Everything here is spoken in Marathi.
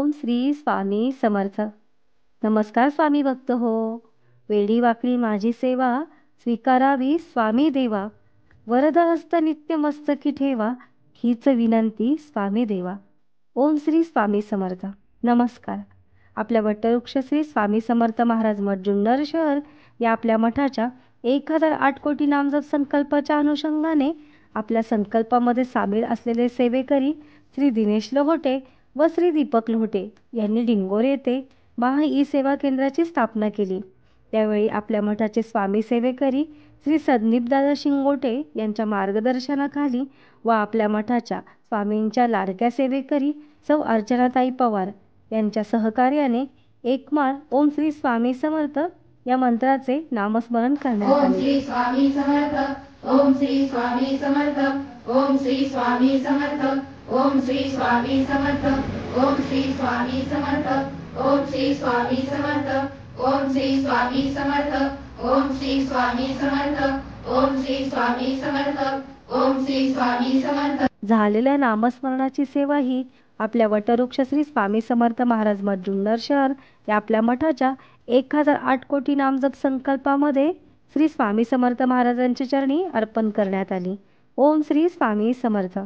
ओम श्री स्वामी समर्थ. नमस्कार स्वामी भक्त हो. वेडी वाकडी माझी सेवा, स्वीकारावी स्वामी देवा. वरद हस्त नित्य मस्तकी ठेवा, हीच विनंती स्वामी देवा. ओम श्री स्वामी समर्थ. नमस्कार. आपल्या वटवृक्ष श्री स्वामी समर्थ महाराज मठ जुन्नर शहर या आपल्या मठाच्या 1008 कोटी नामजप संकल्पाच्या अनुषंगाने आपल्या संकल्पामध्ये सामील असलेले सेवेकरी श्री दिनेश लोहोटे व श्री दीपक लोहोटे यांनी डिंगोरे येथे ई सेवा केंद्राची स्थापना केली. त्यावेळी आपल्या मठाचे स्वामी सेवेकरी श्री संदीपदादा शिंगोटे यांच्या मार्गदर्शनाखाली व आपल्या मठाच्या स्वामींच्या लाडक्या सेवेकरी सौ अर्चनाताई पवार यांच्या सहकार्याने एकमाळ ओम श्री स्वामी समर्थ या मंत्राचे नामस्मरण करण्यात आले. ओम श्री स्वामी समर्थ, ओम श्री स्वामी समर्थ, ओम श्री स्वामी समर्थ, ओम श्री स्वामी समर्थ, ओम श्री स्वामी समर्थ, ओम श्री स्वामी समर्थ, ओम श्री स्वामी समर्थ, ओम श्री स्वामी समर्थ, ओम श्री स्वामी समर्थ, ओम श्री स्वामी समर्थ. झालेल्या नामस्मरणाची सेवा ही आपल्या वटवृक्ष श्री स्वामी समर्थ महाराज मठ जुन्नर शहर या आपल्या मठाच्या 1008 कोटी नामजप संकल्पामध्ये श्री स्वामी समर्थ महाराजांच्या चरणी अर्पण करण्यात आली. ओम श्री स्वामी समर्थ.